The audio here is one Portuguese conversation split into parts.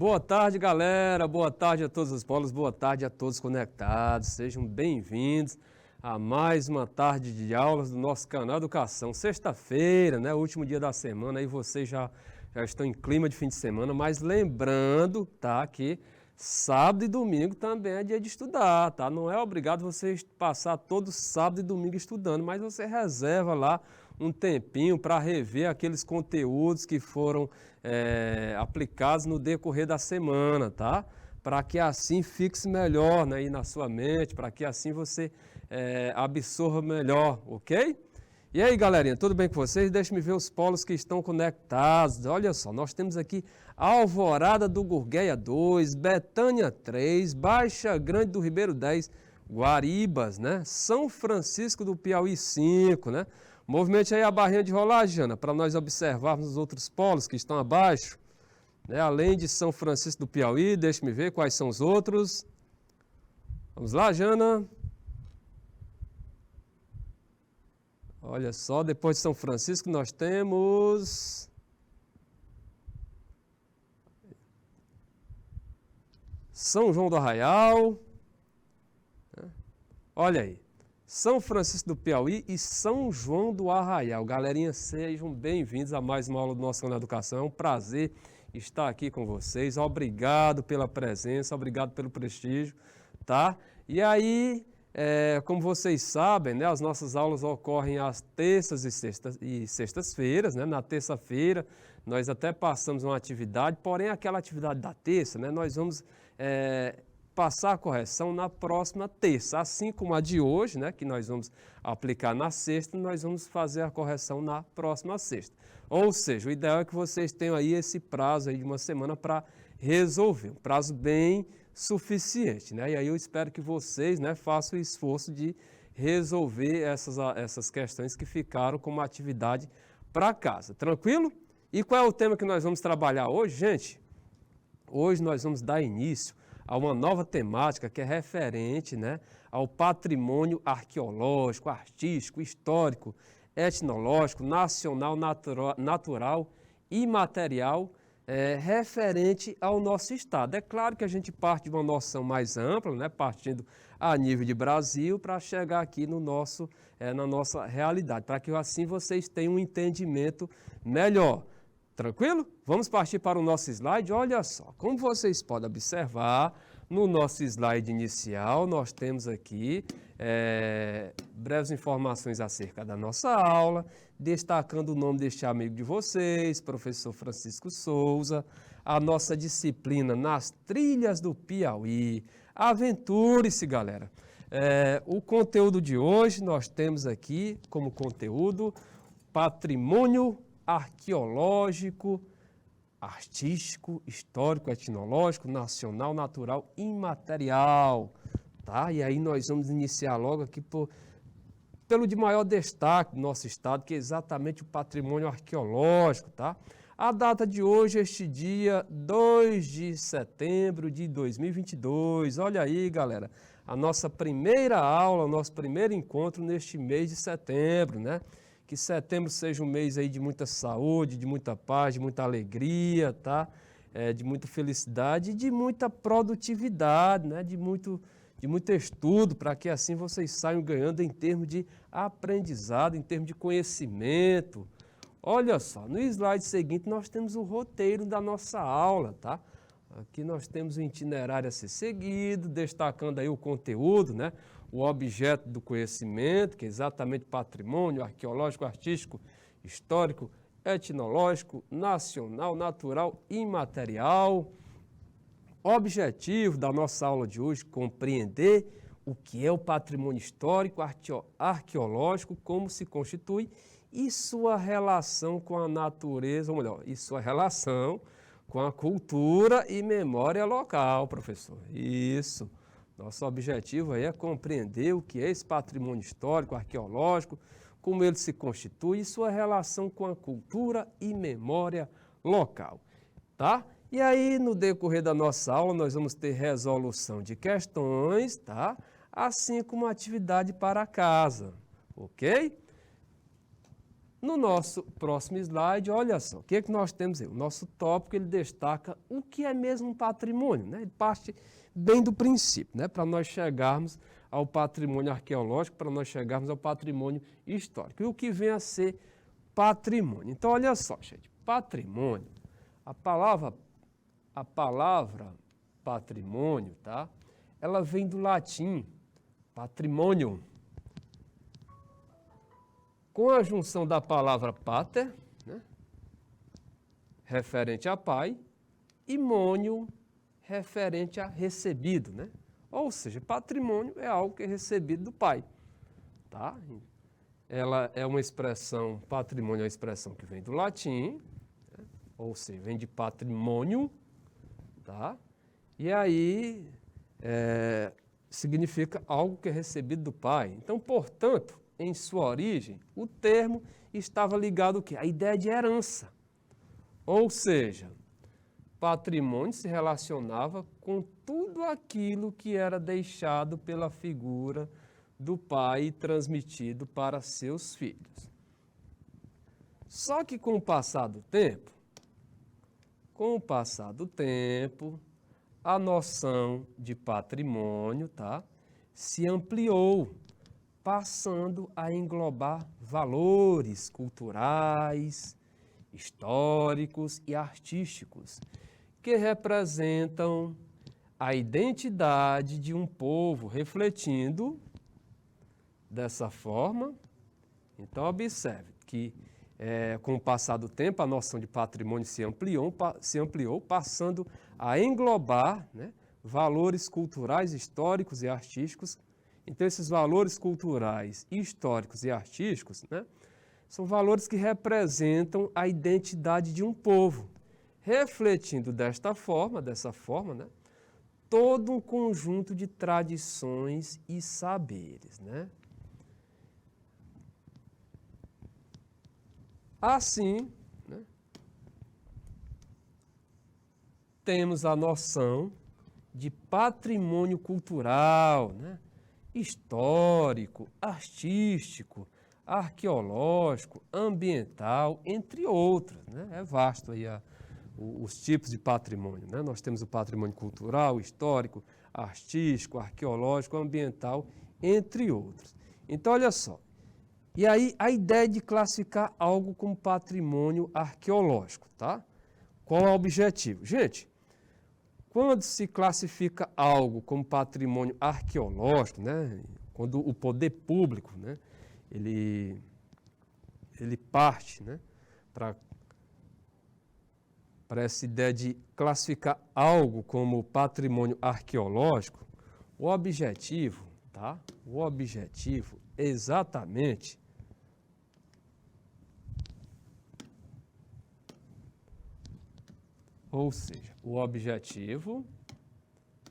Boa tarde, galera. Boa tarde a todos os polos. Boa tarde a todos conectados. Sejam bem-vindos a mais uma tarde de aulas do nosso canal Educação. Sexta-feira, né? Último dia da semana. Aí vocês já estão em clima de fim de semana. Mas lembrando, tá? Que sábado e domingo também é dia de estudar, tá? Não é obrigado você passar todo sábado e domingo estudando, mas você reserva lá um tempinho para rever aqueles conteúdos que foram aplicados no decorrer da semana, tá? Para que assim fixe melhor, né, aí na sua mente, para que assim você absorva melhor, ok? E aí, galerinha, tudo bem com vocês? Deixe-me ver os polos que estão conectados. Olha só, nós temos aqui Alvorada do Gurgueia 2, Betânia 3, Baixa Grande do Ribeiro 10, Guaribas, né? São Francisco do Piauí 5, né? Movimente aí a barrinha de rolagem, Jana, para nós observarmos os outros polos que estão abaixo, né? Além de São Francisco do Piauí, deixe-me ver quais são os outros. Vamos lá, Jana. Olha só, depois de São Francisco nós temos São João do Arraial. Olha aí, São Francisco do Piauí e São João do Arraial. Galerinha, sejam bem-vindos a mais uma aula do nosso canal Educação. É um prazer estar aqui com vocês. Obrigado pela presença, obrigado pelo prestígio, tá? E aí, como vocês sabem, né, as nossas aulas ocorrem às terças e sextas-feiras, né? Na terça-feira nós até passamos uma atividade, porém aquela atividade da terça, né, nós vamos passar a correção na próxima terça, assim como a de hoje, né, que nós vamos aplicar na sexta, nós vamos fazer a correção na próxima sexta. Ou seja, o ideal é que vocês tenham aí esse prazo aí de uma semana para resolver, um prazo bem suficiente, né? E aí eu espero que vocês, né, façam o esforço de resolver essas questões que ficaram como atividade para casa. Tranquilo? E qual é o tema que nós vamos trabalhar hoje, gente? Hoje nós vamos dar início a uma nova temática que é referente, né, ao patrimônio arqueológico, artístico, histórico, etnológico, nacional, natural e material referente ao nosso estado. É claro que a gente parte de uma noção mais ampla, né, partindo a nível de Brasil, para chegar aqui no na nossa realidade, para que assim vocês tenham um entendimento melhor. Tranquilo? Vamos partir para o nosso slide. Olha só, como vocês podem observar, no nosso slide inicial, nós temos aqui breves informações acerca da nossa aula, destacando o nome deste amigo de vocês, professor Francisco Souza, a nossa disciplina Nas Trilhas do Piauí. Aventure-se, galera! O conteúdo de hoje, nós temos aqui como conteúdo patrimônio arqueológico, artístico, histórico, etnológico, nacional, natural, imaterial, tá? E aí nós vamos iniciar logo aqui pelo de maior destaque do nosso estado, que é exatamente o patrimônio arqueológico, tá? A data de hoje, este dia 2 de setembro de 2022, olha aí, galera, a nossa primeira aula, o nosso primeiro encontro neste mês de setembro, né? Que setembro seja um mês aí de muita saúde, de muita paz, de muita alegria, tá? De muita felicidade e de muita produtividade, né? De muito estudo, para que assim vocês saiam ganhando em termos de aprendizado, em termos de conhecimento. Olha só, no slide seguinte nós temos o roteiro da nossa aula, tá? Aqui nós temos o itinerário a ser seguido, destacando aí o conteúdo, né? O objeto do conhecimento, que é exatamente patrimônio arqueológico, artístico, histórico, etnológico, nacional, natural e imaterial. Objetivo da nossa aula de hoje, compreender o que é o patrimônio histórico, arqueológico, como se constitui e sua relação com a natureza, ou melhor, e sua relação com a cultura e memória local, professor. Isso. Nosso objetivo aí é compreender o que é esse patrimônio histórico, arqueológico, como ele se constitui e sua relação com a cultura e memória local, tá? E aí, no decorrer da nossa aula, nós vamos ter resolução de questões, tá? Assim como atividade para casa, ok? No nosso próximo slide, olha só, o que é que nós temos aí? O nosso tópico, ele destaca o que é mesmo um patrimônio, né? Ele parte bem do princípio, né? Para nós chegarmos ao patrimônio arqueológico, para nós chegarmos ao patrimônio histórico. E o que vem a ser patrimônio? Então, olha só, gente, patrimônio, a palavra patrimônio, tá? Ela vem do latim patrimonium, com a junção da palavra pater, né, referente a pai, e monium, referente a recebido, né? Ou seja, patrimônio é algo que é recebido do pai, tá? Ela é uma expressão, patrimônio é uma expressão que vem do latim, né, ou seja, vem de patrimonium, tá? E aí significa algo que é recebido do pai. Então, portanto, em sua origem, o termo estava ligado ao quê? À ideia de herança. Ou seja, patrimônio se relacionava com tudo aquilo que era deixado pela figura do pai e transmitido para seus filhos. Só que com o passar do tempo, a noção de patrimônio, tá, se ampliou, passando a englobar valores culturais, históricos e artísticos, que representam a identidade de um povo, refletindo dessa forma. Então, observe que, com o passar do tempo, a noção de patrimônio se ampliou, passando a englobar, né, valores culturais, históricos e artísticos. Então, esses valores culturais, históricos e artísticos, né, são valores que representam a identidade de um povo, refletindo dessa forma, né, todo um conjunto de tradições e saberes, né? Assim, né, temos a noção de patrimônio cultural, né, histórico, artístico, arqueológico, ambiental, entre outros, né? É vasto aí os tipos de patrimônio, né? Nós temos o patrimônio cultural, histórico, artístico, arqueológico, ambiental, entre outros. Então, olha só. E aí, a ideia de classificar algo como patrimônio arqueológico, tá? Qual é o objetivo? Gente, quando se classifica algo como patrimônio arqueológico, né? Quando o poder público, né, ele parte, né, para essa ideia de classificar algo como patrimônio arqueológico, o objetivo, tá? O objetivo exatamente ou seja, o objetivo,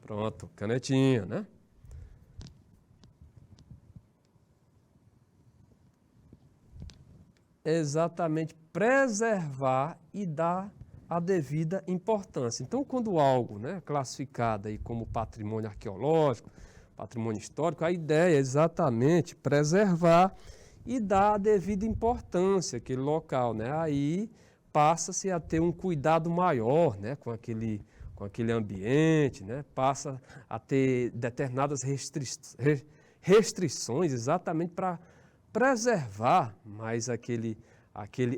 pronto, canetinha, né? Exatamente preservar e dar a devida importância. Então, quando algo, né, é classificado aí como patrimônio arqueológico, patrimônio histórico, a ideia é exatamente preservar e dar a devida importância àquele local, né? Aí passa-se a ter um cuidado maior, né, com aquele ambiente, né? Passa a ter determinadas restrições exatamente para preservar mais aquele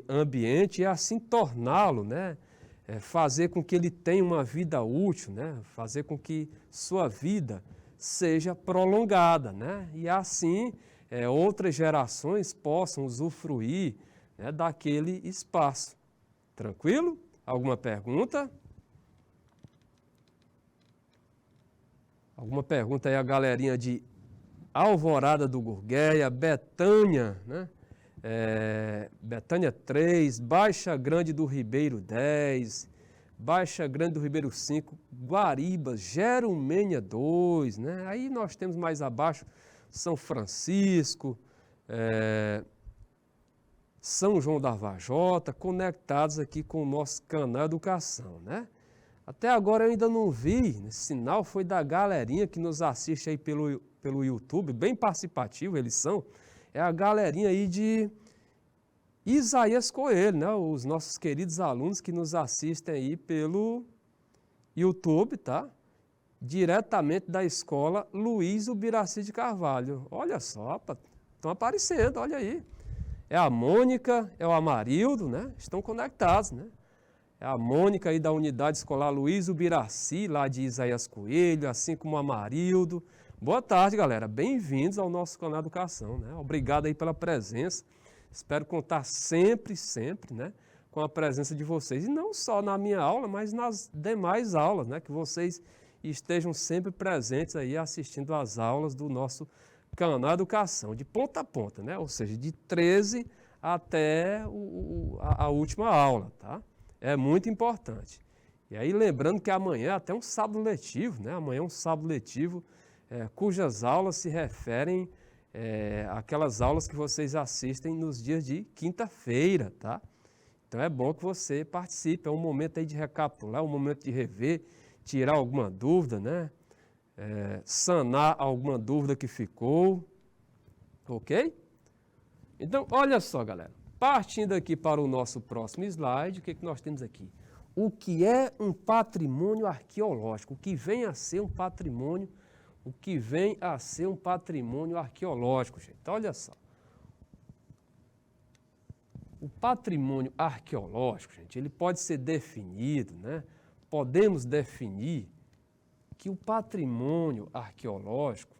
ambiente e assim torná-lo, né, fazer com que ele tenha uma vida útil, né, fazer com que sua vida seja prolongada, né, e assim outras gerações possam usufruir, né, daquele espaço. Tranquilo? Alguma pergunta? Alguma pergunta aí a galerinha de Alvorada do Gurgueia, Betânia, né? Betânia 3, Baixa Grande do Ribeiro 10, Baixa Grande do Ribeiro 5, Guaribas, Jerumênia 2, né? Aí nós temos mais abaixo São Francisco, São João da Vajota, conectados aqui com o nosso canal Educação, né? Até agora eu ainda não vi, esse sinal foi da galerinha que nos assiste aí pelo YouTube, bem participativo eles são, é a galerinha aí Isaías Coelho, né? Os nossos queridos alunos que nos assistem aí pelo YouTube, tá? Diretamente da escola Luiz Ubiraci de Carvalho. Olha só, estão aparecendo, olha aí. É a Mônica, é o Amarildo, né? Estão conectados, né? É a Mônica aí da unidade escolar Luiz Ubiraci, lá de Isaías Coelho, assim como o Amarildo. Boa tarde, galera. Bem-vindos ao nosso canal Educação, né? Obrigado aí pela presença. Espero contar sempre, né, com a presença de vocês. E não só na minha aula, mas nas demais aulas, né? Que vocês estejam sempre presentes aí assistindo às aulas do nosso canal Educação, de ponta a ponta, né? Ou seja, de 13 até a última aula, tá? É muito importante. E aí lembrando que amanhã é até um sábado letivo, né? Amanhã é um sábado letivo, cujas aulas se referem àquelas aulas que vocês assistem nos dias de quinta-feira, tá? Então é bom que você participe, é um momento aí de recapitular, é um momento de rever, tirar alguma dúvida, né? Sanar alguma dúvida que ficou, ok? Então, olha só, galera, partindo aqui para o nosso próximo slide, o que nós temos aqui? O que é um patrimônio arqueológico? O que vem a ser um patrimônio, arqueológico, gente? Então, olha só. O patrimônio arqueológico, gente, ele pode ser definido, né? Podemos definir que o patrimônio arqueológico,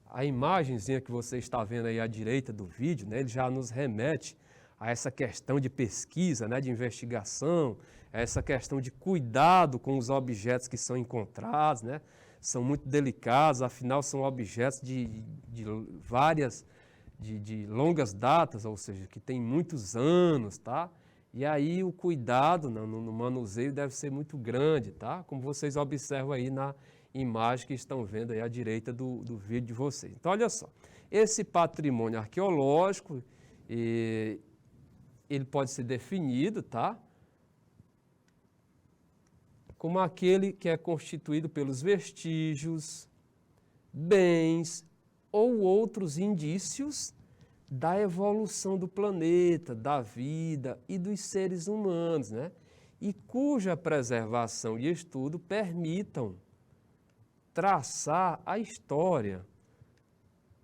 a imagenzinha que você está vendo aí à direita do vídeo, né, ele já nos remete a essa questão de pesquisa, né, de investigação, a essa questão de cuidado com os objetos que são encontrados, né, são muito delicados, afinal são objetos de longas datas, ou seja, que tem muitos anos, tá? E aí o cuidado no manuseio deve ser muito grande, tá? Como vocês observam aí na imagem que estão vendo aí à direita do vídeo de vocês. Então, olha só, esse patrimônio arqueológico, ele pode ser definido, tá? Como aquele que é constituído pelos vestígios, bens ou outros indícios da evolução do planeta, da vida e dos seres humanos, né? E cuja preservação e estudo permitam traçar a história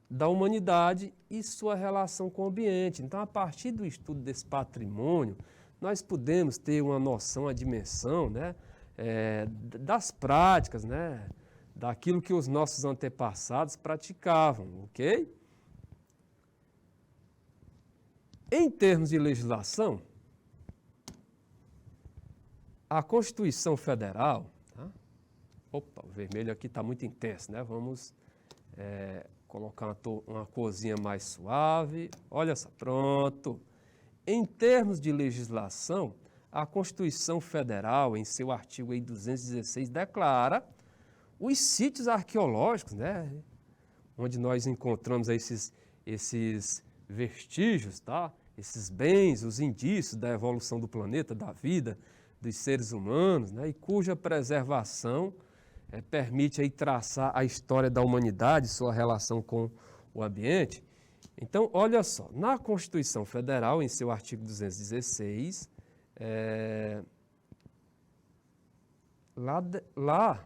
da humanidade e sua relação com o ambiente. Então, a partir do estudo desse patrimônio, nós podemos ter uma noção, a dimensão, né, das práticas, né, daquilo que os nossos antepassados praticavam, ok? Em termos de legislação, a Constituição Federal, tá? Opa, o vermelho aqui está muito intenso, né? Vamos colocar uma corzinha mais suave. Olha só, pronto. Em termos de legislação, a Constituição Federal, em seu artigo aí 216, declara os sítios arqueológicos, né? Onde nós encontramos aí esses vestígios, tá? Esses bens, os indícios da evolução do planeta, da vida, dos seres humanos, né? E cuja preservação permite aí traçar a história da humanidade, sua relação com o ambiente. Então, olha só, na Constituição Federal, em seu artigo 216, lá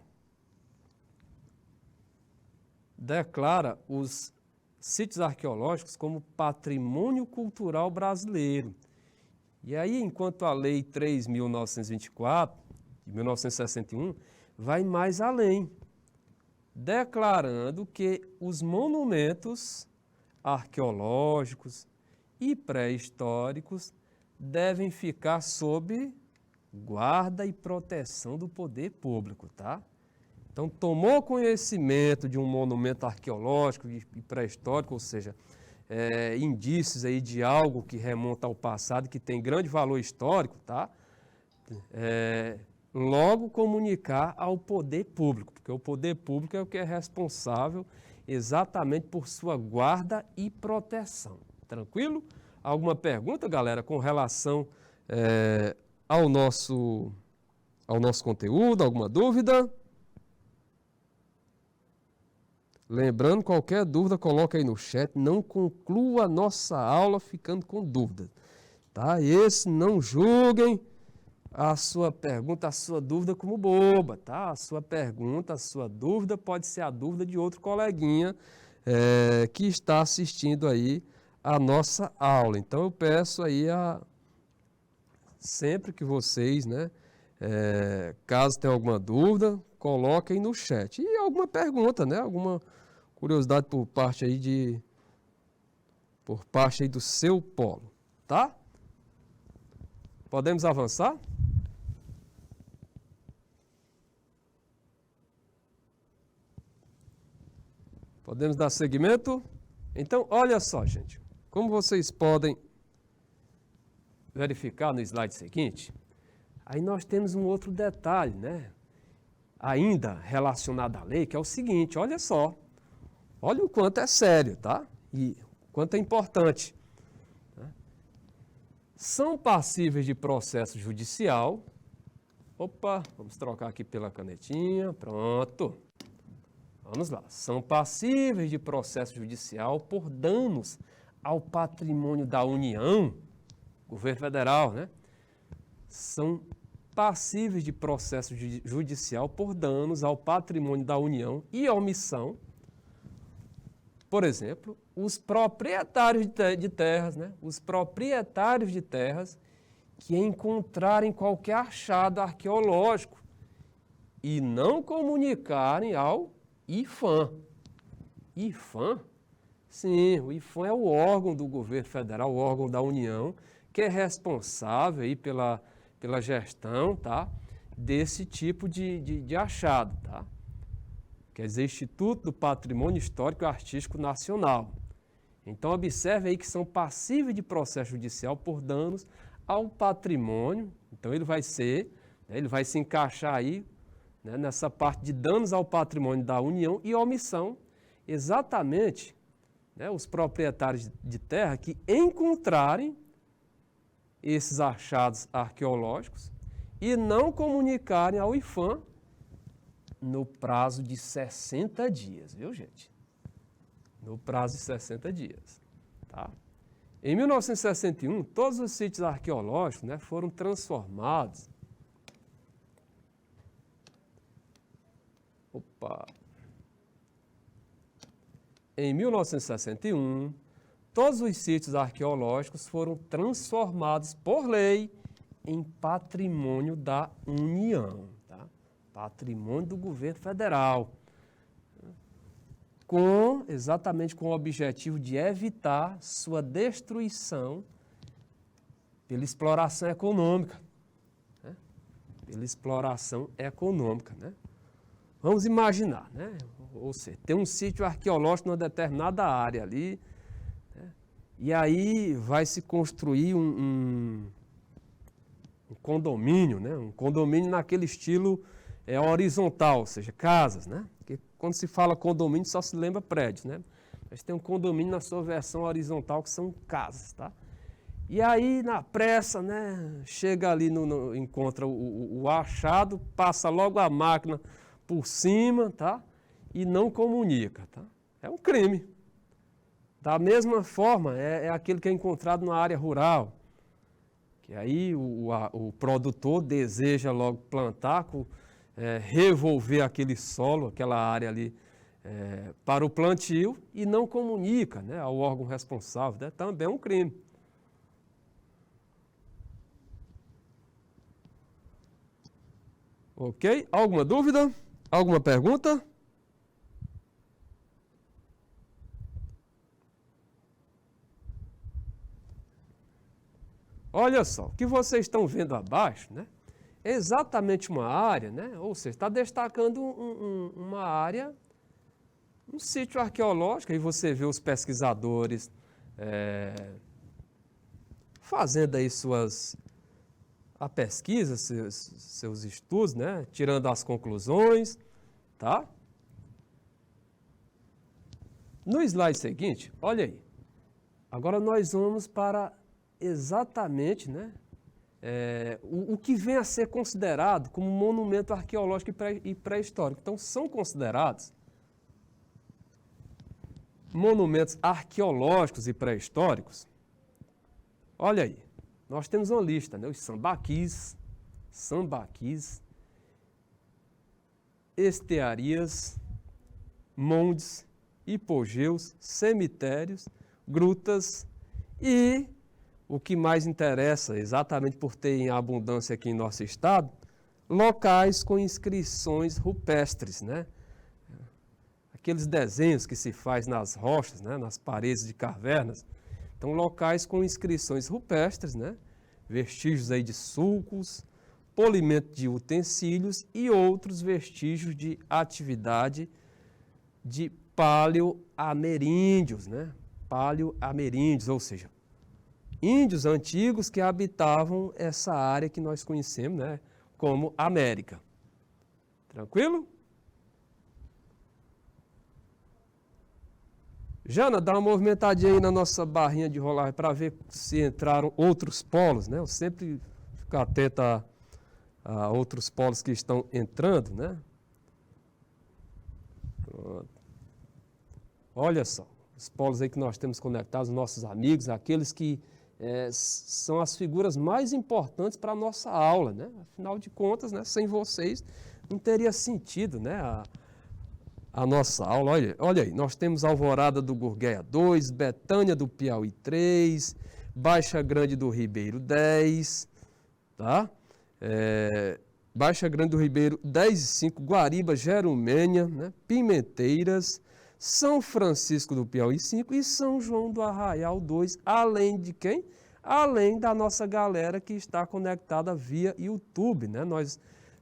declara os sítios arqueológicos como patrimônio cultural brasileiro. E aí, enquanto a Lei 3.924, de 1961, vai mais além, declarando que os monumentos arqueológicos e pré-históricos devem ficar sob guarda e proteção do poder público, tá? Então, tomou conhecimento de um monumento arqueológico e pré-histórico, ou seja, indícios aí de algo que remonta ao passado, que tem grande valor histórico, tá? Logo comunicar ao poder público, porque o poder público é o que é responsável exatamente por sua guarda e proteção. Tranquilo? Alguma pergunta, galera, com relação ao nosso conteúdo? Alguma dúvida? Lembrando, qualquer dúvida, coloca aí no chat. Não conclua a nossa aula ficando com dúvida, tá? Esse, não julguem a sua pergunta, a sua dúvida como boba, tá? A sua pergunta, a sua dúvida pode ser a dúvida de outro coleguinha que está assistindo aí a nossa aula. Então, eu peço aí sempre que vocês, né, caso tenham alguma dúvida, coloquem no chat. E alguma pergunta, né, alguma curiosidade por parte aí do seu polo, tá? Podemos avançar? Podemos dar seguimento? Então, olha só, gente. Como vocês podem verificar no slide seguinte, aí nós temos um outro detalhe, né? Ainda relacionado à lei, que é o seguinte, olha só. Olha o quanto é sério, tá? E o quanto é importante. Tá? São passíveis de processo judicial. Opa, vamos trocar aqui pela canetinha. Pronto. Vamos lá. São passíveis de processo judicial por danos ao patrimônio da União, governo federal, né? São passíveis de processo judicial por danos ao patrimônio da União e omissão. Por exemplo, os proprietários de terras, né? Os proprietários de terras que encontrarem qualquer achado arqueológico e não comunicarem ao IPHAN. IPHAN? Sim, o IPHAN é o órgão do governo federal, o órgão da União, que é responsável aí pela gestão, tá, desse tipo de achado, tá? Quer dizer, Instituto do Patrimônio Histórico e Artístico Nacional. Então, observe aí que são passíveis de processo judicial por danos ao patrimônio. Então, ele vai se encaixar aí, né, nessa parte de danos ao patrimônio da União e omissão, exatamente, né, os proprietários de terra que encontrarem esses achados arqueológicos e não comunicarem ao IPHAN no prazo de 60 dias, viu, gente? No prazo de 60 dias, tá? Em 1961, todos os sítios arqueológicos, né, foram transformados. Em 1961, todos os sítios arqueológicos foram transformados por lei em patrimônio da União, tá? Patrimônio do governo federal, exatamente com o objetivo de evitar sua destruição pela exploração econômica, né? Pela exploração econômica, né? Vamos imaginar, né? Ou seja, tem um sítio arqueológico numa determinada área ali, né? E aí vai se construir um condomínio, né? Um condomínio naquele estilo horizontal, ou seja, casas, né? Porque quando se fala condomínio só se lembra prédios, né? Mas tem um condomínio na sua versão horizontal que são casas, tá? E aí, na pressa, né? Chega ali, encontra o achado, passa logo a máquina por cima, tá? E não comunica, tá? É um crime. Da mesma forma, é aquele que é encontrado na área rural, que aí o produtor deseja logo plantar, revolver aquele solo, aquela área ali, para o plantio e não comunica, né, ao órgão responsável, né? Também é um crime. Ok? Alguma dúvida? Alguma pergunta? Olha só, o que vocês estão vendo abaixo, né, é exatamente uma área, né, ou seja, está destacando uma área, um sítio arqueológico, aí você vê os pesquisadores fazendo aí a pesquisa, seus estudos, né, tirando as conclusões, tá? No slide seguinte, olha aí, agora nós vamos para exatamente, né, o que vem a ser considerado como monumento arqueológico e pré-histórico. Então, são considerados monumentos arqueológicos e pré-históricos, olha aí, nós temos uma lista, né? Os sambaquis, estearias, montes, hipogeus, cemitérios, grutas e o que mais interessa, exatamente por ter em abundância aqui em nosso estado, locais com inscrições rupestres, né? Aqueles desenhos que se faz nas rochas, né? Nas paredes de cavernas. Então, locais com inscrições rupestres, né? Vestígios aí de sulcos, polimento de utensílios e outros vestígios de atividade de paleoameríndios, né? Paleoameríndios, ou seja, índios antigos que habitavam essa área que nós conhecemos, né, como América. Tranquilo? Jana, dá uma movimentadinha aí na nossa barrinha de rolagem para ver se entraram outros polos, né? Eu sempre fico atento a outros polos que estão entrando, né? Pronto. Olha só, os polos aí que nós temos conectados, nossos amigos, aqueles que são as figuras mais importantes para a nossa aula, né? Afinal de contas, né, sem vocês não teria sentido, né, a nossa aula. Olha aí, nós temos Alvorada do Gurgueia 2, Betânia do Piauí 3, Baixa Grande do Ribeiro 10, tá? Baixa Grande do Ribeiro 10 e 5, Guariba, Jerumênia, né? Pimenteiras, São Francisco do Piauí 5 e São João do Arraial 2, além de quem? Além da nossa galera que está conectada via YouTube, né? Nós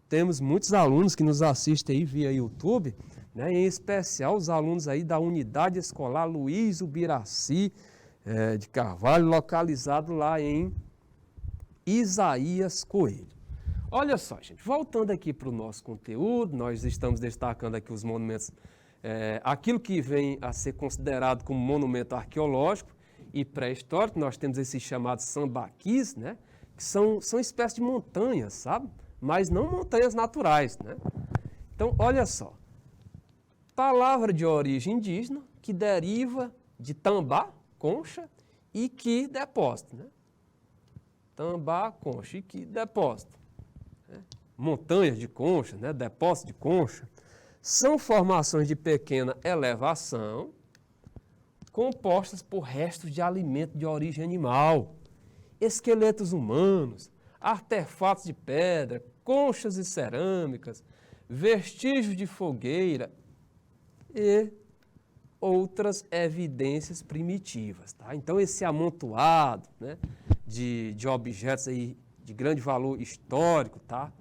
temos muitos alunos que nos assistem aí via YouTube, né? Em especial os alunos aí da Unidade Escolar Luiz Ubiraci de Carvalho, localizado lá em Isaías Coelho. Olha só, gente, voltando aqui para o nosso conteúdo, nós estamos destacando aqui os monumentos, aquilo que vem a ser considerado como monumento arqueológico e pré-histórico. Nós temos esses chamados sambaquis, né, que são espécies de montanhas, sabe? Mas não montanhas naturais, né? Então, olha só, palavra de origem indígena que deriva de tambá, concha, e que depósito, né? Tambá, concha e que depósito. Montanhas de concha, né, depósito de concha, são formações de pequena elevação compostas por restos de alimento de origem animal, esqueletos humanos, artefatos de pedra, conchas e cerâmicas, vestígios de fogueira e outras evidências primitivas. Tá? Então, esse amontoado, né, de objetos aí de grande valor histórico, tá?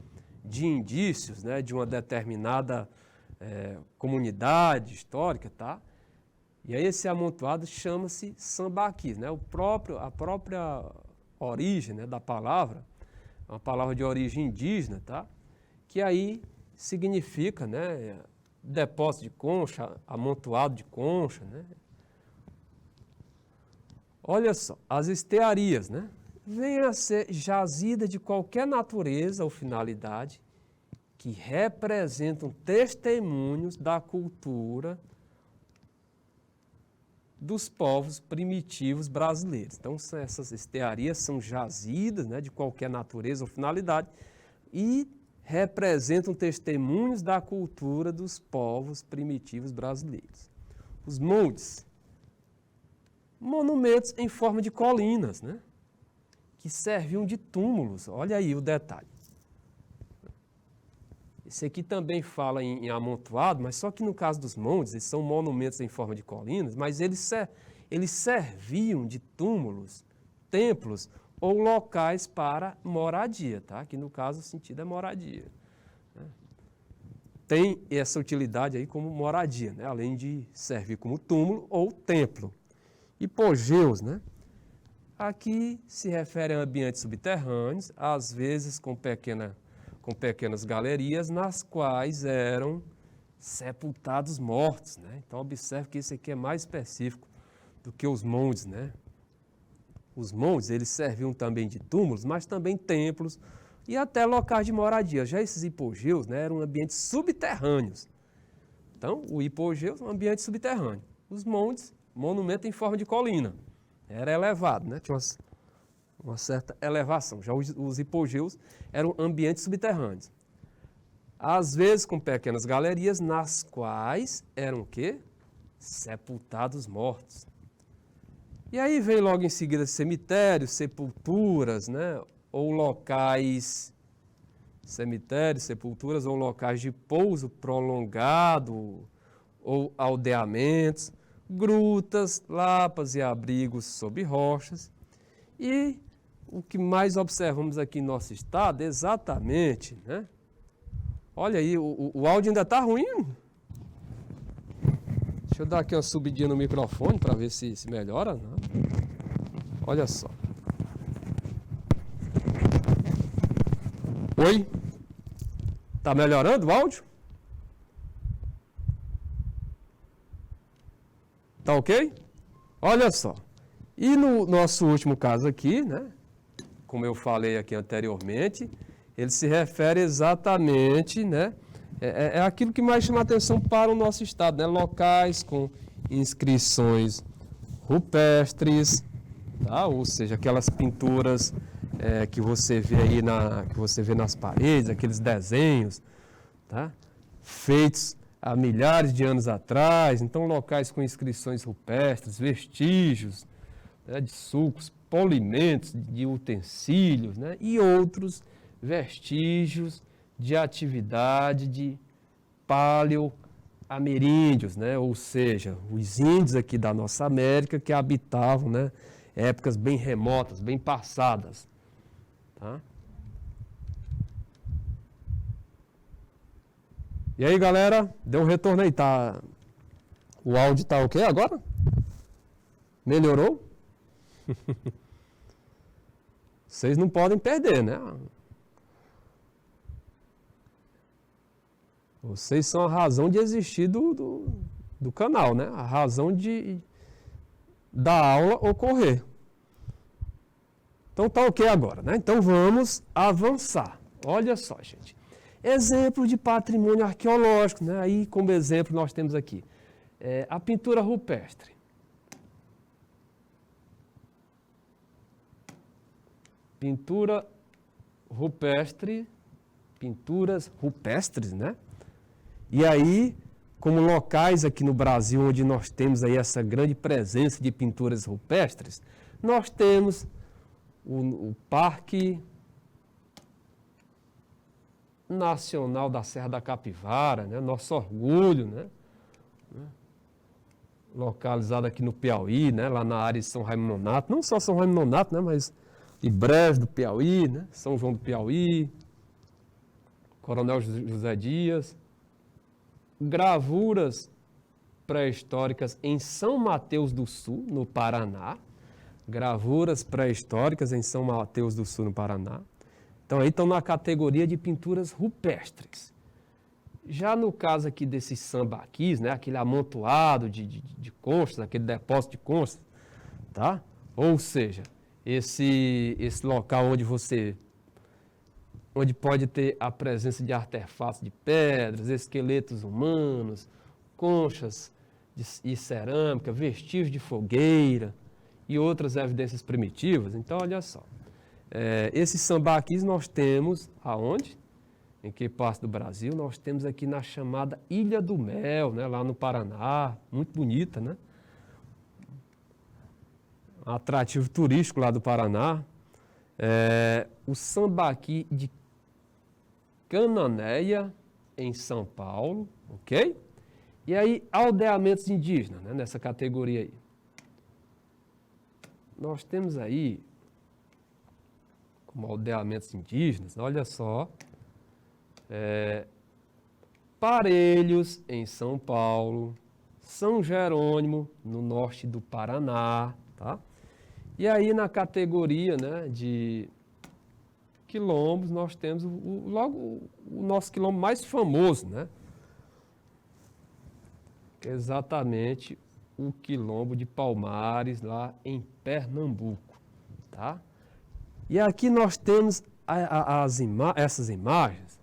De indícios, né, de uma determinada comunidade histórica, tá? E aí esse amontoado chama-se sambaquis, né? A própria origem, né, da palavra, uma palavra de origem indígena, tá? Que aí significa, né, depósito de concha, amontoado de concha, né? Olha só, as estearias, né? Vem a ser jazida de qualquer natureza ou finalidade que representam testemunhos da cultura dos povos primitivos brasileiros. Então, essas estearias são jazidas, né, de qualquer natureza ou finalidade e representam testemunhos da cultura dos povos primitivos brasileiros. Os montes, monumentos em forma de colinas, né, que serviam de túmulos. Olha aí o detalhe. Esse aqui também fala em amontoado, mas só que no caso dos montes, eles são monumentos em forma de colinas, mas eles serviam de túmulos, templos ou locais para moradia, tá? Que no caso o sentido é moradia. Né? Tem essa utilidade aí como moradia, né? Além de servir como túmulo ou templo. Hipogeus, né? Aqui se refere a ambientes subterrâneos, às vezes com pequenas galerias nas quais eram sepultados mortos, né? Então observe que esse aqui é mais específico do que os montes, né? Os montes, eles serviam também de túmulos, mas também templos e até locais de moradia. Já esses hipogeus, né, eram ambientes subterrâneos. Então, o hipogeu é um ambiente subterrâneo. Os montes, monumento em forma de colina. Era elevado, né? Tinha uma certa elevação. Já os hipogeus eram ambientes subterrâneos. Às vezes com pequenas galerias, nas quais eram o quê? Sepultados mortos. E aí vem logo em seguida cemitérios, sepulturas, né? Ou locais, cemitérios, sepulturas ou locais de pouso prolongado, ou aldeamentos, grutas, lapas e abrigos sob rochas. E o que mais observamos aqui em nosso estado, exatamente, né? Olha aí, o áudio ainda está ruim. Deixa eu dar aqui uma subidinha no microfone para ver se melhora. Não. Olha só. Oi? Tá melhorando o áudio? Tá ok? Olha só. E no nosso último caso aqui, né? Como eu falei aqui anteriormente, ele se refere exatamente, né? É aquilo que mais chama a atenção para o nosso estado, né? Locais com inscrições rupestres, tá? Ou seja, aquelas pinturas que você vê aí que você vê nas paredes, aqueles desenhos, tá? Feitos há milhares de anos atrás. Então, locais com inscrições rupestres, vestígios, né, de sulcos, polimentos, de utensílios, né? E outros vestígios de atividade de paleoameríndios, né? Ou seja, os índios aqui da nossa América que habitavam, né, épocas bem remotas, bem passadas. Tá? E aí, galera, deu um retorno aí, tá? O áudio tá ok agora? Melhorou? Vocês não podem perder, né? Vocês são a razão de existir do canal, né? A razão da aula ocorrer. Então tá ok agora, né? Então vamos avançar. Olha só, gente. Exemplo de patrimônio arqueológico, né? Aí como exemplo nós temos aqui a pintura rupestre. Pintura rupestre, pinturas rupestres, né? E aí, como locais aqui no Brasil, onde nós temos aí essa grande presença de pinturas rupestres, nós temos o Parque Nacional da Serra da Capivara, né? Nosso orgulho, né? Localizado aqui no Piauí, né? Lá na área de São Raimundo Nonato, não só São Raimundo Nonato, né? Mas de Breves do Piauí, né? São João do Piauí, Coronel José Dias. Gravuras pré-históricas em São Mateus do Sul, no Paraná. Gravuras pré-históricas em São Mateus do Sul, no Paraná. Então, aí estão na categoria de pinturas rupestres. Já no caso aqui desses sambaquis, né, aquele amontoado de conchas, aquele depósito de conchas, tá? Ou seja, esse local onde pode ter a presença de artefatos de pedras, esqueletos humanos, conchas e cerâmica, vestígios de fogueira e outras evidências primitivas. Então, olha só, esses sambaquis nós temos aonde? Em que parte do Brasil? Nós temos aqui na chamada Ilha do Mel, né, lá no Paraná, muito bonita, né? Um atrativo turístico lá do Paraná. O sambaqui de Cananéia, em São Paulo, ok? E aí, aldeamentos indígenas, né, nessa categoria aí. Nós temos aí, como aldeamentos indígenas, olha só, Parelhos, em São Paulo, São Jerônimo, no norte do Paraná, tá? E aí, na categoria, né, de quilombos, nós temos logo o nosso quilombo mais famoso, né? Exatamente o quilombo de Palmares, lá em Pernambuco, tá? E aqui nós temos essas imagens,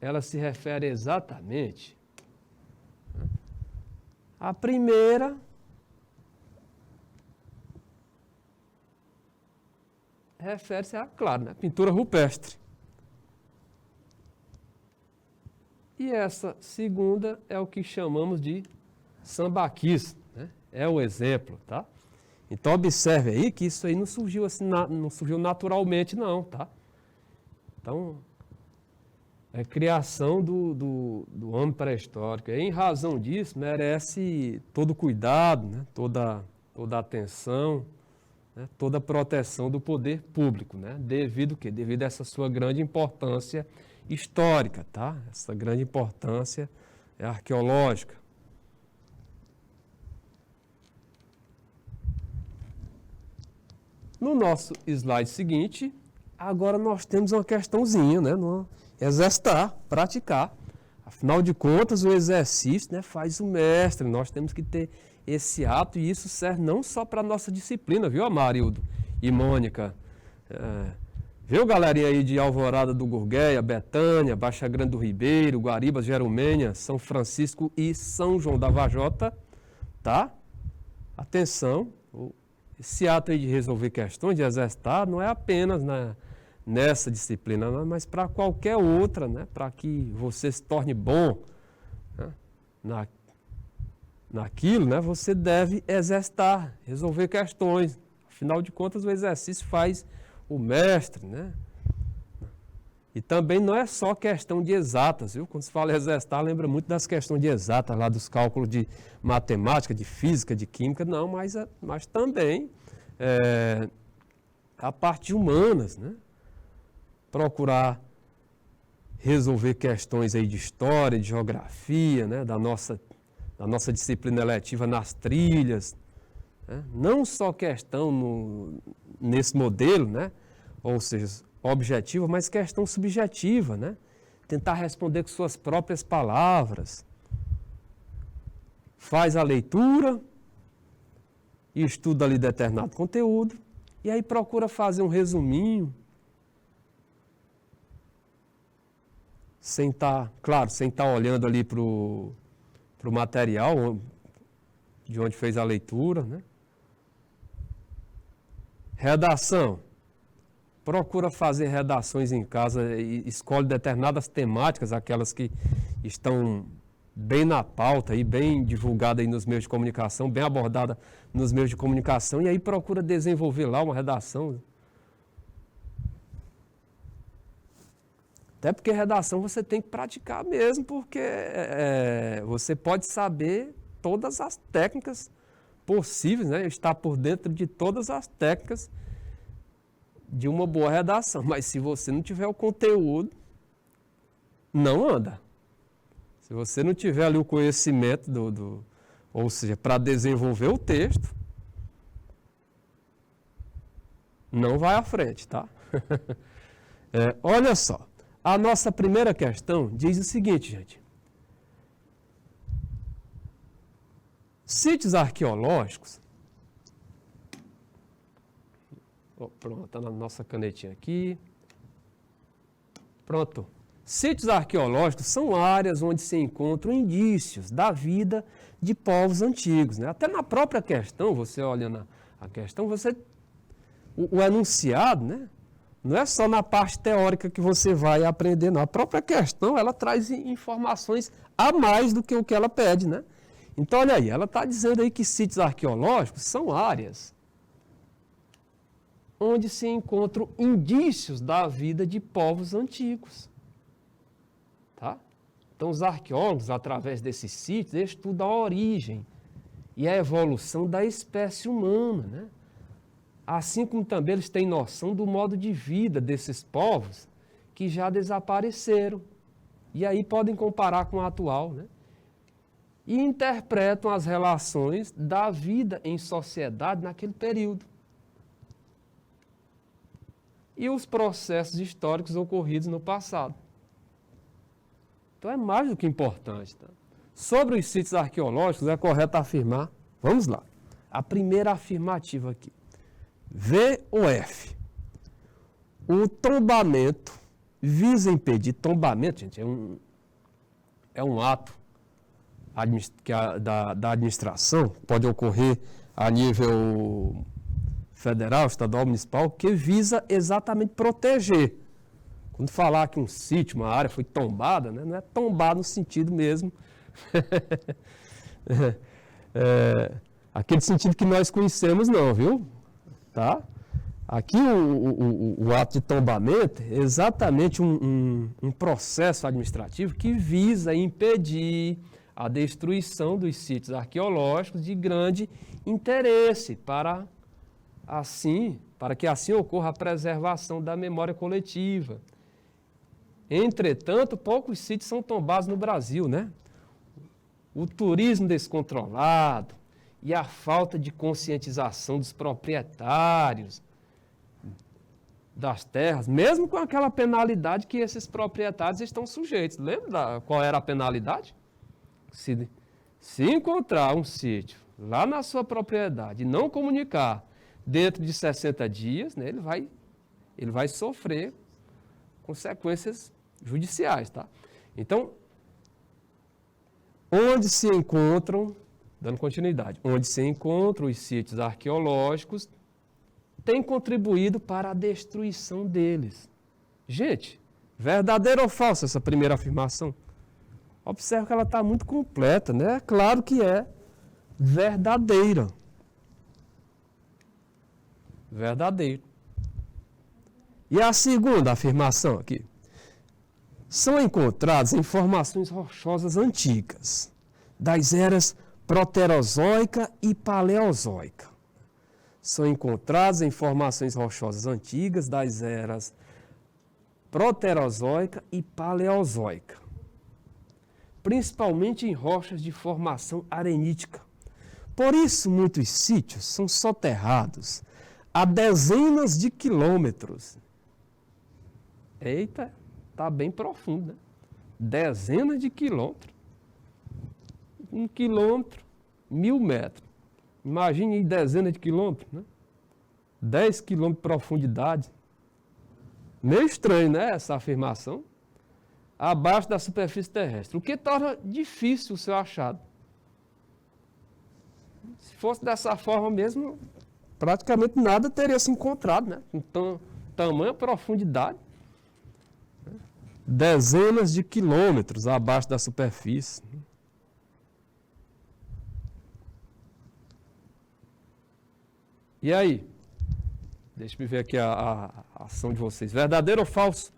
elas se referem exatamente, né? A primeira refere-se a, claro, né, pintura rupestre. E essa segunda é o que chamamos de sambaquis, né? É o exemplo, tá? Então observe aí que isso aí não surgiu assim, não surgiu naturalmente não, tá? Então, é criação do homem pré-histórico. E em razão disso, merece todo cuidado, né? toda atenção, né? Toda proteção do poder público, né? Devido a essa sua grande importância histórica, tá? Essa grande importância arqueológica. No nosso slide seguinte, agora nós temos uma questãozinha, né? Exercitar, praticar. Afinal de contas, o exercício, né, faz o mestre. Nós temos que ter esse ato e isso serve não só para a nossa disciplina, viu, Amarildo e Mônica? Viu, galerinha aí de Alvorada do Gurgueia, Betânia, Baixa Grande do Ribeiro, Guaribas, Jeromênia, São Francisco e São João da Vajota, tá? Atenção, esse ato aí de resolver questões, de exercitar, não é apenas nessa disciplina, mas para qualquer outra, né? Para que você se torne bom, né? Naquilo, né? Você deve exercitar, resolver questões. Afinal de contas, o exercício faz o mestre, né? E também não é só questão de exatas, viu? Quando se fala exercitar, lembra muito das questões de exatas, lá dos cálculos de matemática, de física, de química, não, mas também a parte de humanas, né? Procurar resolver questões aí de história, de geografia, né? da nossa disciplina eletiva nas trilhas, né? Não só questão nesse modelo, né? Ou seja, objetiva, mas questão subjetiva, né? Tentar responder com suas próprias palavras. Faz a leitura, estuda ali determinado conteúdo, e aí procura fazer um resuminho, sem estar olhando ali para o material de onde fez a leitura, né? Redação. Procura fazer redações em casa e escolhe determinadas temáticas, aquelas que estão bem na pauta, e bem divulgada aí nos meios de comunicação, bem abordada nos meios de comunicação, e aí procura desenvolver lá uma redação. Até porque redação você tem que praticar mesmo, porque você pode saber todas as técnicas possíveis, né? Estar por dentro de todas as técnicas de uma boa redação. Mas se você não tiver o conteúdo, não anda. Se você não tiver ali o conhecimento ou seja, para desenvolver o texto, não vai à frente, tá? Olha só. A nossa primeira questão diz o seguinte, gente. Sítios arqueológicos. Pronto, está na nossa canetinha aqui. Pronto. Sítios arqueológicos são áreas onde se encontram indícios da vida de povos antigos, né? Até na própria questão, você olhando a questão, o enunciado, né? Não é só na parte teórica que você vai aprender, não. A própria questão, ela traz informações a mais do que o que ela pede, né? Então, olha aí, ela está dizendo aí que sítios arqueológicos são áreas onde se encontram indícios da vida de povos antigos. Tá? Então, os arqueólogos, através desses sítios, estudam a origem e a evolução da espécie humana, né? Assim como também eles têm noção do modo de vida desses povos que já desapareceram. E aí podem comparar com o atual, né? E interpretam as relações da vida em sociedade naquele período. E os processos históricos ocorridos no passado. Então é mais do que importante. Tá? Sobre os sítios arqueológicos, é correto afirmar, vamos lá, a primeira afirmativa aqui. V ou F? O tombamento visa impedir. Tombamento, gente, é um ato da administração, pode ocorrer a nível federal, estadual, municipal, que visa exatamente proteger. Quando falar que um sítio, uma área foi tombada, né, não é tombar no sentido mesmo, aquele sentido que nós conhecemos não, viu? Tá? Aqui o ato de tombamento é exatamente um processo administrativo que visa impedir a destruição dos sítios arqueológicos de grande interesse para que assim ocorra a preservação da memória coletiva. Entretanto, poucos sítios são tombados no Brasil, né? O turismo descontrolado e a falta de conscientização dos proprietários das terras, mesmo com aquela penalidade que esses proprietários estão sujeitos. Lembra qual era a penalidade? Se encontrar um sítio lá na sua propriedade e não comunicar dentro de 60 dias, né, ele vai sofrer consequências judiciais, tá? Então, onde se encontram, dando continuidade, onde se encontram os sítios arqueológicos, tem contribuído para a destruição deles. Gente, verdadeira ou falsa essa primeira afirmação? Observe que ela está muito completa, né? É claro que é verdadeira. Verdadeiro. E a segunda afirmação aqui. São encontradas informações rochosas antigas, das eras proterozoica e paleozoica. São encontradas informações rochosas antigas das eras proterozoica e paleozoica, principalmente em rochas de formação arenítica. Por isso, muitos sítios são soterrados a dezenas de quilômetros. Eita, está bem profundo, né? Dezenas de quilômetros. 1 quilômetro, 1000 metros. Imagine aí dezenas de quilômetros, né? 10 quilômetros de profundidade. Meio estranho, né, essa afirmação? Abaixo da superfície terrestre. O que torna difícil o seu achado. Se fosse dessa forma mesmo, praticamente nada teria se encontrado, né? Com tamanha profundidade. Dezenas de quilômetros abaixo da superfície. E aí? Deixa eu ver aqui a ação de vocês. Verdadeiro ou falso?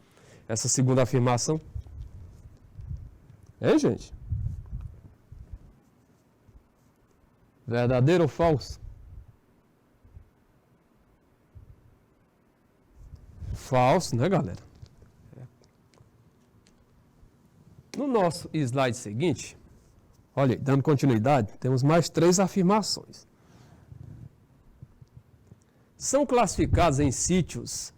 Essa segunda afirmação? Hein, gente? Verdadeiro ou falso? Falso, né, galera? No nosso slide seguinte, olha, dando continuidade, temos mais 3 afirmações. São classificados em sítios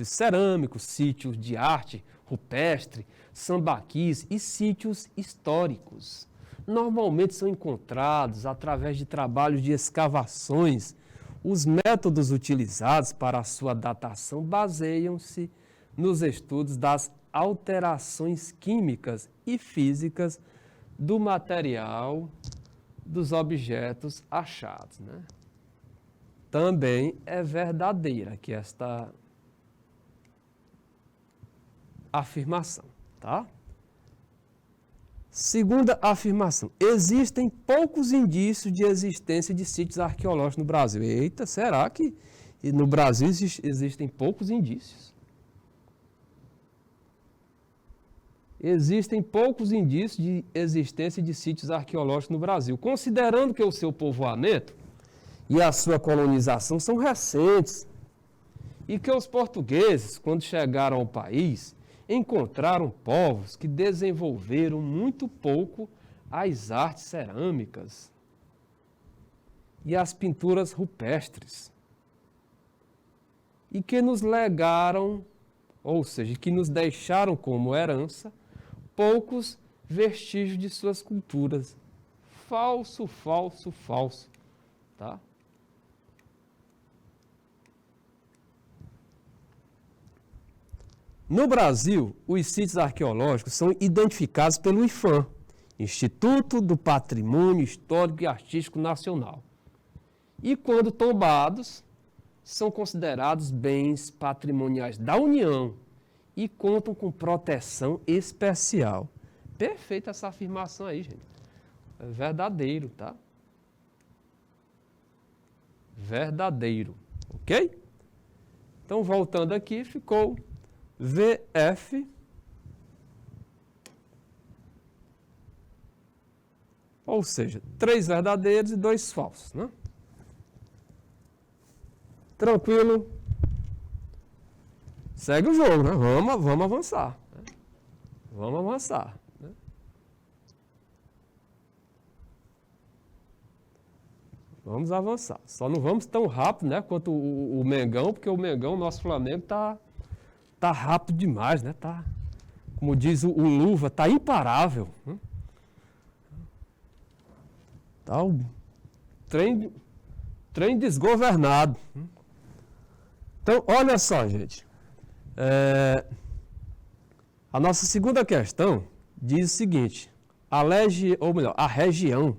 cerâmicos, sítios de arte rupestre, sambaquis e sítios históricos. Normalmente são encontrados através de trabalhos de escavações. Os métodos utilizados para a sua datação baseiam-se nos estudos das alterações químicas e físicas do material dos objetos achados, né? Também é verdadeira que esta afirmação, tá? Segunda afirmação. Existem poucos indícios de existência de sítios arqueológicos no Brasil. Eita, será que no Brasil existem poucos indícios? Existem poucos indícios de existência de sítios arqueológicos no Brasil. Considerando que o seu povoamento e a sua colonização são recentes, e que os portugueses, quando chegaram ao país, encontraram povos que desenvolveram muito pouco as artes cerâmicas e as pinturas rupestres, e que nos legaram, ou seja, que nos deixaram como herança, poucos vestígios de suas culturas. Falso, falso, falso, tá? No Brasil, os sítios arqueológicos são identificados pelo IPHAN, Instituto do Patrimônio Histórico e Artístico Nacional, e quando tombados, são considerados bens patrimoniais da União e contam com proteção especial. Perfeita essa afirmação aí, gente. É verdadeiro, tá? Verdadeiro, ok? Então, voltando aqui, ficou VF, ou seja, 3 verdadeiros e 2 falsos, né? Tranquilo? Segue o jogo, né? Vamos avançar. Né? Vamos avançar. Né? Vamos avançar. Só não vamos tão rápido, né, quanto o Mengão, porque o Mengão, nosso Flamengo, tá rápido demais, né? Tá, como diz o Luva, tá imparável. Né? Tá um trem desgovernado. Então, olha só, gente. A nossa segunda questão diz o seguinte: a região,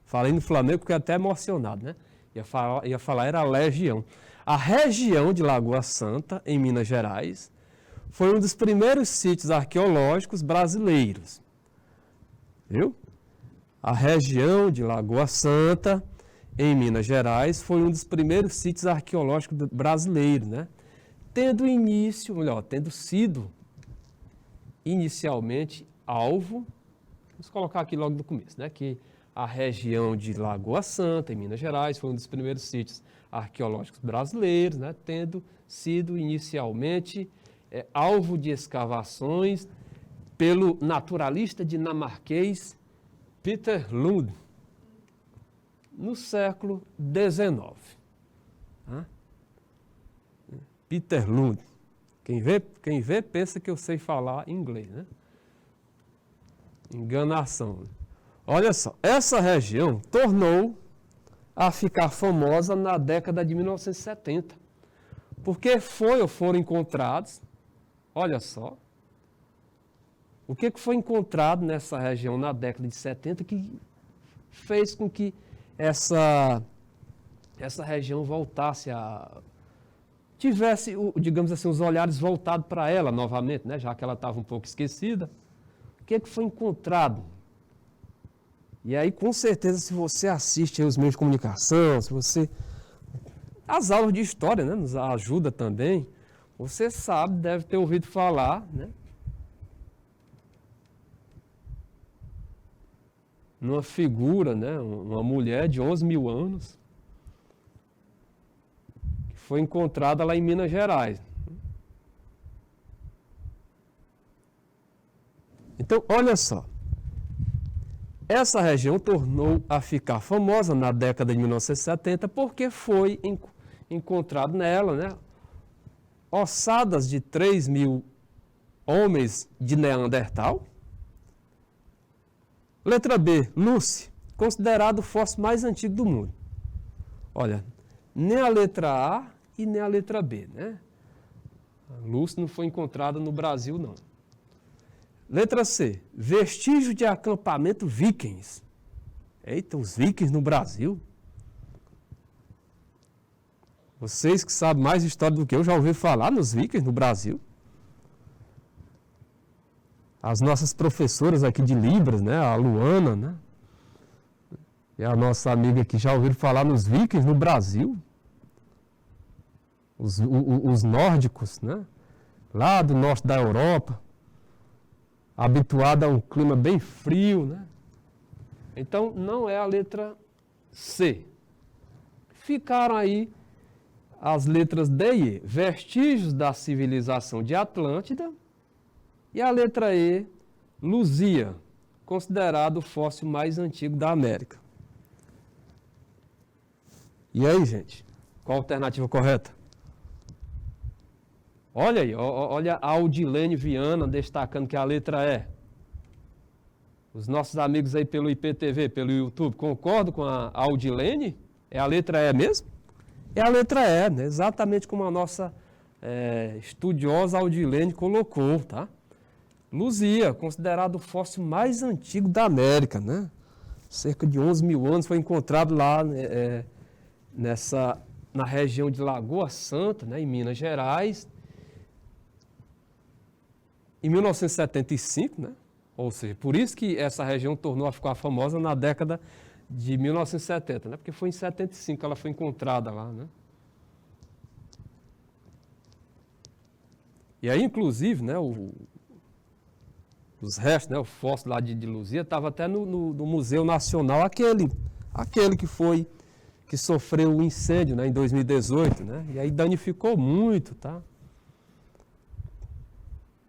falei no Flamengo porque até emocionado, né? Ia falar era a legião. A região de Lagoa Santa, em Minas Gerais, foi um dos primeiros sítios arqueológicos brasileiros. Viu? A região de Lagoa Santa, em Minas Gerais, foi um dos primeiros sítios arqueológicos brasileiros, né? Tendo sido inicialmente alvo, vamos colocar aqui logo do começo, né? Que a região de Lagoa Santa, em Minas Gerais, foi um dos primeiros sítios arqueológicos brasileiros, né? Tendo sido inicialmente alvo de escavações pelo naturalista dinamarquês Peter Lund, no século XIX. Peter Lund. Quem vê pensa que eu sei falar inglês, né? Enganação. Olha só, essa região tornou a ficar famosa na década de 1970, porque foram encontrados, olha só, o que foi encontrado nessa região na década de 70 que fez com que essa região voltasse tivesse, digamos assim, os olhares voltados para ela novamente, né? Já que ela estava um pouco esquecida. O que foi encontrado? E aí, com certeza, se você assiste os meios de comunicação, as aulas de história, né, nos ajuda também, você sabe, deve ter ouvido falar, né? Numa figura, né, uma mulher de 11 mil anos, que foi encontrada lá em Minas Gerais. Então, olha só, essa região tornou a ficar famosa na década de 1970 porque foi encontrado nela, né, ossadas de 3 mil homens de Neandertal. Letra B, Lucy, considerado o fóssil mais antigo do mundo. Olha, nem a letra A e nem a letra B, né? A Lucy não foi encontrada no Brasil, não. Letra C, vestígio de acampamento vikings. Eita, os vikings no Brasil? Vocês que sabem mais história do que eu já ouviram falar nos vikings no Brasil? As nossas professoras aqui de Libras, né, a Luana, né, e a nossa amiga que já ouviram falar nos vikings no Brasil, os nórdicos, né, lá do norte da Europa, habituado a um clima bem frio, né? Então, não é a letra C. Ficaram aí as letras D e E, vestígios da civilização de Atlântida, e a letra E, Luzia, considerado o fóssil mais antigo da América. E aí, gente, qual a alternativa correta? Olha aí, olha a Aldilene Viana destacando que a letra E. Os nossos amigos aí pelo IPTV, pelo YouTube, concordam com a Aldilene? É a letra E mesmo? É a letra E, né? Exatamente como a nossa estudiosa Aldilene colocou, tá? Luzia, considerado o fóssil mais antigo da América, né? Cerca de 11 mil anos, foi encontrado lá na região de Lagoa Santa, né, em Minas Gerais, em 1975, né? Ou seja, por isso que essa região tornou a ficar famosa na década de 1970, né? Porque foi em 75 que ela foi encontrada lá, né? E aí, inclusive, né, os restos, né, o fóssil lá de Luzia, estava até no Museu Nacional, aquele que sofreu um incêndio, né, em 2018, né? E aí danificou muito, tá?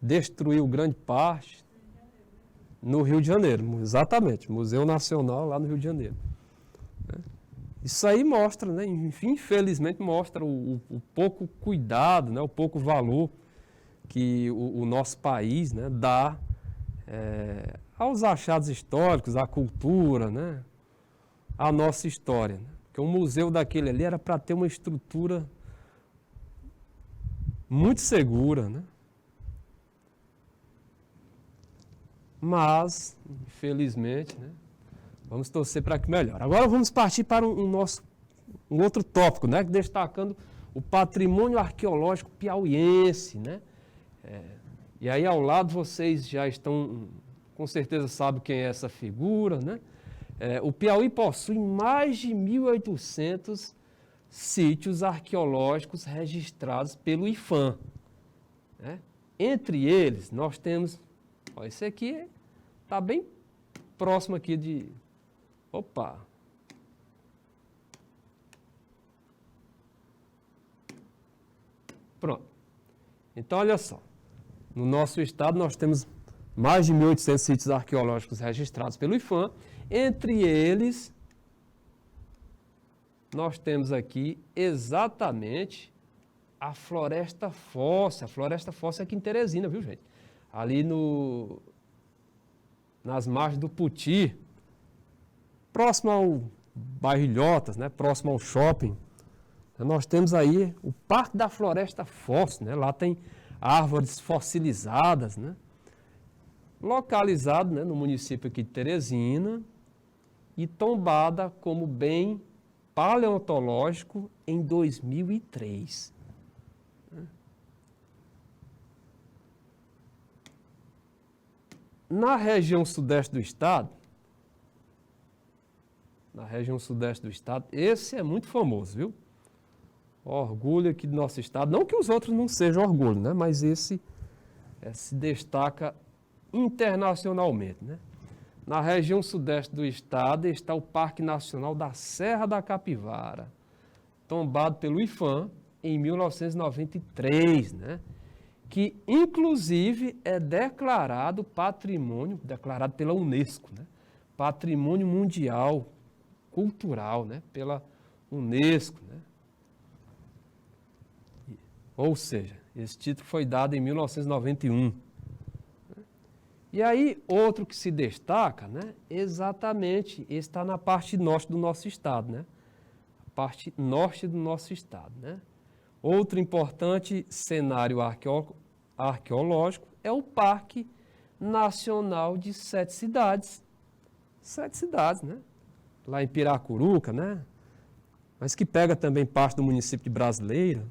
Destruiu grande parte no Rio de Janeiro, exatamente, Museu Nacional lá no Rio de Janeiro. Né? Isso aí mostra, né, enfim, infelizmente mostra o pouco cuidado, né, o pouco valor que o nosso país, né, dá aos achados históricos, à cultura, né, à nossa história. Né? Porque um museu daquele ali era para ter uma estrutura muito segura, né? Mas, infelizmente, né, vamos torcer para que melhore. Agora vamos partir para um outro tópico, né, destacando o patrimônio arqueológico piauiense. Né? E aí ao lado vocês já estão, com certeza sabem quem é essa figura. Né? O Piauí possui mais de 1.800 sítios arqueológicos registrados pelo IPHAN. Né? Entre eles, nós temos... Ó, esse aqui está bem próximo aqui de... Opa! Pronto. Então, olha só. No nosso estado, nós temos mais de 1.800 sítios arqueológicos registrados pelo IPHAN. Entre eles, nós temos aqui exatamente a Floresta Fóssil. A Floresta Fóssil aqui em Teresina, viu, gente? Ali nas margens do Puti, próximo ao bairro Ilhotas, né, próximo ao shopping, nós temos aí o Parque da Floresta Fóssil, né, lá tem árvores fossilizadas, né, localizado, né, no município aqui de Teresina e tombada como bem paleontológico em 2003. Na região sudeste do estado, esse é muito famoso, viu? Orgulho aqui do nosso estado, não que os outros não sejam orgulho, né? Mas esse se destaca internacionalmente, né? Na região sudeste do estado está o Parque Nacional da Serra da Capivara, tombado pelo IPHAN em 1993, né? Que inclusive é declarado pela Unesco, né? Patrimônio Mundial Cultural, né? Pela Unesco, né? Ou seja, esse título foi dado em 1991. E aí, outro que se destaca, né? Exatamente, esse está na parte norte do nosso estado, né? A parte norte do nosso estado, né? Outro importante cenário arqueológico é o Parque Nacional de Sete Cidades. Sete cidades, né? Lá em Piracuruca, né? Mas que pega também parte do município de Brasileira.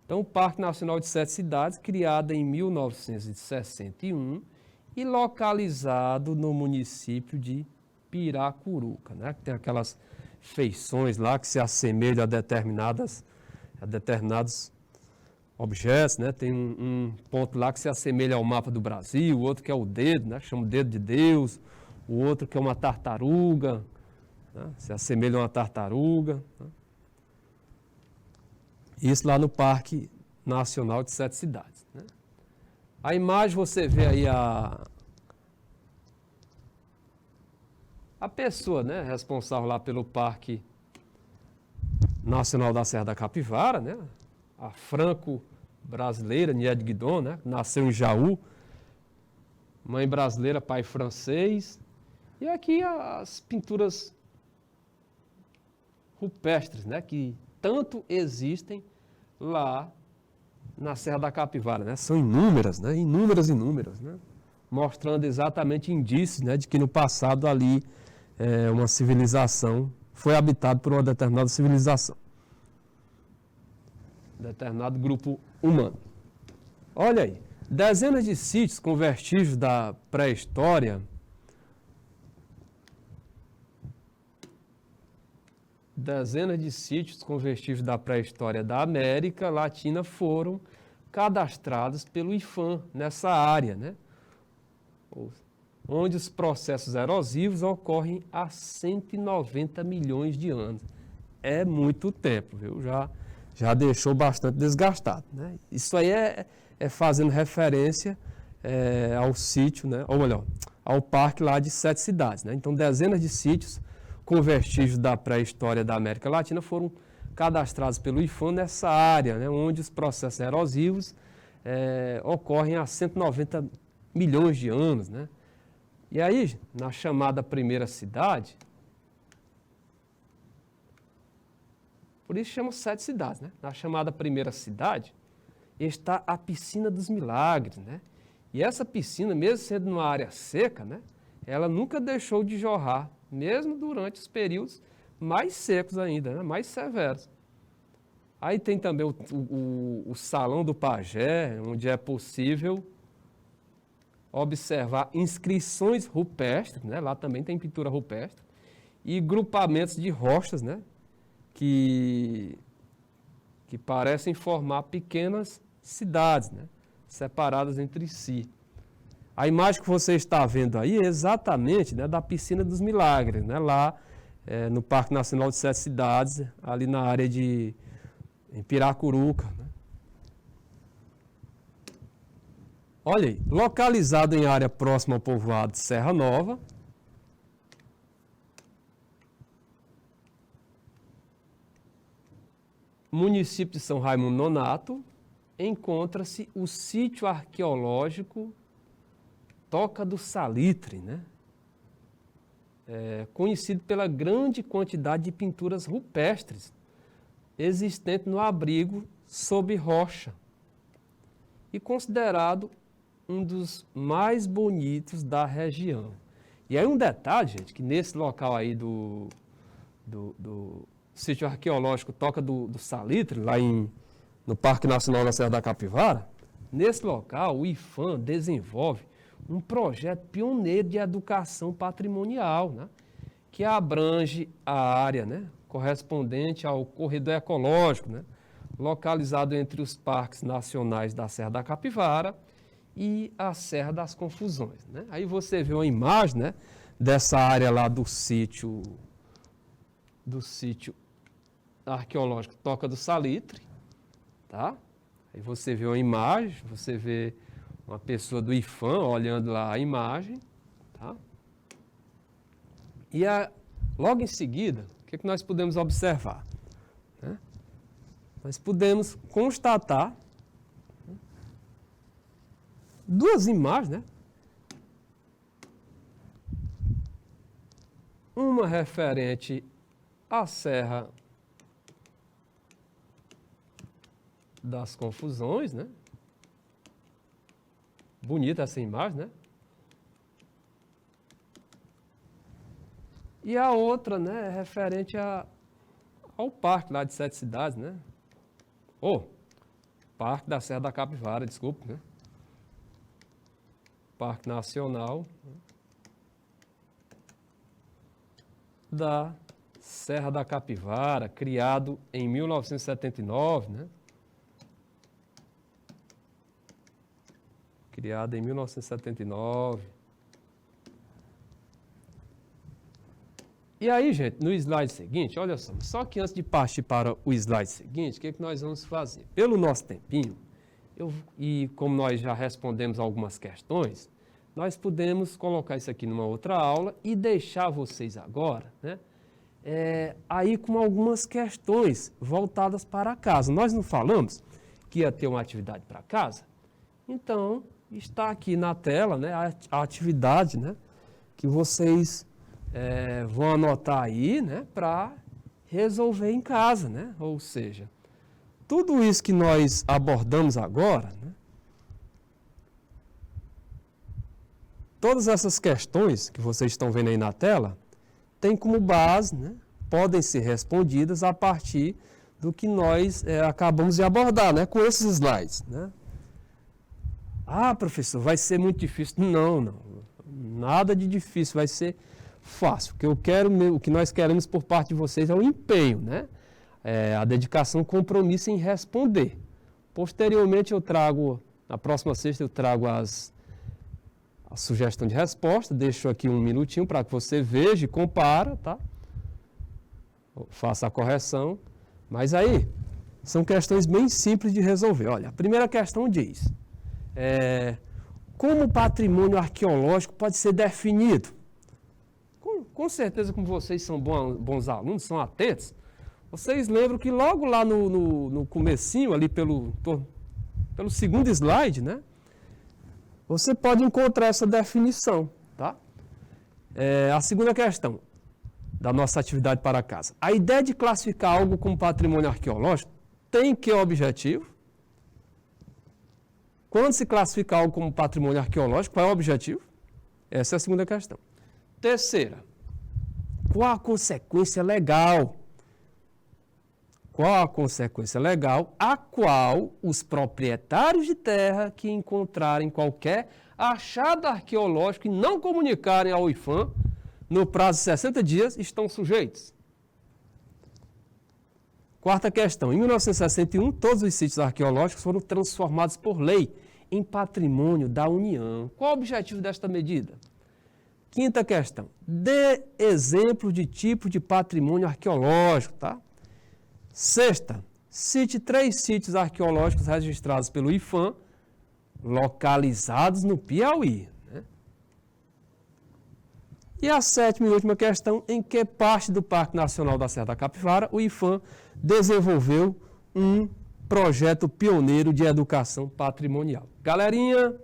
Então, o Parque Nacional de Sete Cidades, criado em 1961 e localizado no município de Piracuruca, né? Que tem aquelas feições lá que se assemelham a determinados objetos, né? Tem um ponto lá que se assemelha ao mapa do Brasil, o outro que é o dedo, né? Chama o dedo de Deus, o outro que é uma tartaruga, né? Se assemelha a uma tartaruga. Né? Isso lá no Parque Nacional de Sete Cidades. Né? A imagem você vê aí a pessoa, né, responsável lá pelo Parque Nacional da Serra da Capivara, né? A franco-brasileira, Niede Guidon, né? Nasceu em Jaú, mãe brasileira, pai francês. E aqui as pinturas rupestres, né? Que tanto existem lá na Serra da Capivara, né? São inúmeras, né? Inúmeras, né? Mostrando exatamente indícios, né? De que no passado ali uma civilização foi habitada por uma determinada civilização. determinado grupo humano. Olha aí, dezenas de sítios com vestígios da pré-história. Dezenas de sítios com vestígios da pré-história da América Latina foram cadastrados pelo IPHAN nessa área, né? Onde os processos erosivos ocorrem há 190 milhões de anos. É muito tempo, viu? Já deixou bastante desgastado, né? Isso aí é fazendo referência ao sítio, né? Ou melhor, ao parque lá de 7 cidades, né? Então, dezenas de sítios com vestígios da pré-história da América Latina foram cadastrados pelo IPHAN nessa área, né? Onde os processos erosivos ocorrem há 190 milhões de anos, né? E aí, na chamada primeira cidade, por isso chama 7 cidades, né? Na chamada primeira cidade está a Piscina dos Milagres, né? E essa piscina, mesmo sendo numa área seca, né? Ela nunca deixou de jorrar, mesmo durante os períodos mais secos ainda, né? Mais severos. Aí tem também o Salão do Pajé, onde é possível observar inscrições rupestres, né? Lá também tem pintura rupestre, e grupamentos de rochas, né? Que parecem formar pequenas cidades, né? Separadas entre si. A imagem que você está vendo aí é exatamente, né, da Piscina dos Milagres, né? Lá no Parque Nacional de 7 Cidades, ali na área em Piracuruca, né? Olha aí, localizado em área próxima ao povoado de Serra Nova, município de São Raimundo Nonato, encontra-se o sítio arqueológico Toca do Salitre, né? Conhecido pela grande quantidade de pinturas rupestres existente no abrigo sob rocha e considerado um dos mais bonitos da região. E aí um detalhe, gente, que nesse local aí do sítio arqueológico Toca do Salitre, lá no Parque Nacional da Serra da Capivara, nesse local o IPHAN desenvolve um projeto pioneiro de educação patrimonial, né, que abrange a área, né, correspondente ao corredor ecológico, né, localizado entre os parques nacionais da Serra da Capivara e a Serra das Confusões, né? Aí você vê uma imagem, né, dessa área lá do sítio arqueológico Toca do Salitre, tá? Aí você vê uma imagem, você vê uma pessoa do IPHAN olhando lá a imagem, tá? E logo em seguida, o que nós podemos observar? Né? Nós podemos constatar duas imagens, né? Uma referente à Serra das Confusões, né? Bonita essa imagem, né? E a outra, né, é referente ao parque lá de 7 cidades, né? Parque da Serra da Capivara, desculpe, né? Parque Nacional da Serra da Capivara, criado em 1979, né? Criado em 1979. E aí, gente, no slide seguinte, olha só que antes de partir para o slide seguinte, o que nós vamos fazer? Pelo nosso tempinho, e como nós já respondemos algumas questões, nós podemos colocar isso aqui numa outra aula e deixar vocês agora, né, aí com algumas questões voltadas para casa. Nós não falamos que ia ter uma atividade para casa? Então, está aqui na tela, né, a atividade, né, que vocês vão anotar aí, né, para resolver em casa, né? Ou seja, tudo isso que nós abordamos agora, né, todas essas questões que vocês estão vendo aí na tela, tem como base, né, podem ser respondidas a partir do que nós acabamos de abordar, né, com esses slides, né? Ah, professor, vai ser muito difícil. Não, não. Nada de difícil, vai ser fácil. O que nós queremos por parte de vocês é o empenho, né? A dedicação, o compromisso em responder. Posteriormente na próxima sexta eu trago a sugestão de resposta, deixo aqui um minutinho para que você veja e compara, tá? Faça a correção. Mas aí, são questões bem simples de resolver. Olha, a primeira questão diz, como o patrimônio arqueológico pode ser definido? Com certeza, como vocês são bons alunos, são atentos, vocês lembram que logo lá no comecinho, ali pelo segundo slide, né? Você pode encontrar essa definição, tá? A segunda questão da nossa atividade para casa. A ideia de classificar algo como patrimônio arqueológico tem que objetivo? Quando se classifica algo como patrimônio arqueológico, qual é o objetivo? Essa é a segunda questão. Terceira, qual a consequência legal? Qual a consequência legal a qual os proprietários de terra que encontrarem qualquer achado arqueológico e não comunicarem ao IPHAN no prazo de 60 dias estão sujeitos? Quarta questão. Em 1961, todos os sítios arqueológicos foram transformados por lei em patrimônio da União. Qual o objetivo desta medida? Quinta questão. Dê exemplo de tipo de patrimônio arqueológico, tá? Sexta. Cite 3 sítios arqueológicos registrados pelo IPHAN, localizados no Piauí. Né? E a sétima e última questão. Em que parte do Parque Nacional da Serra da Capivara o IPHAN desenvolveu um projeto pioneiro de educação patrimonial? Galerinha,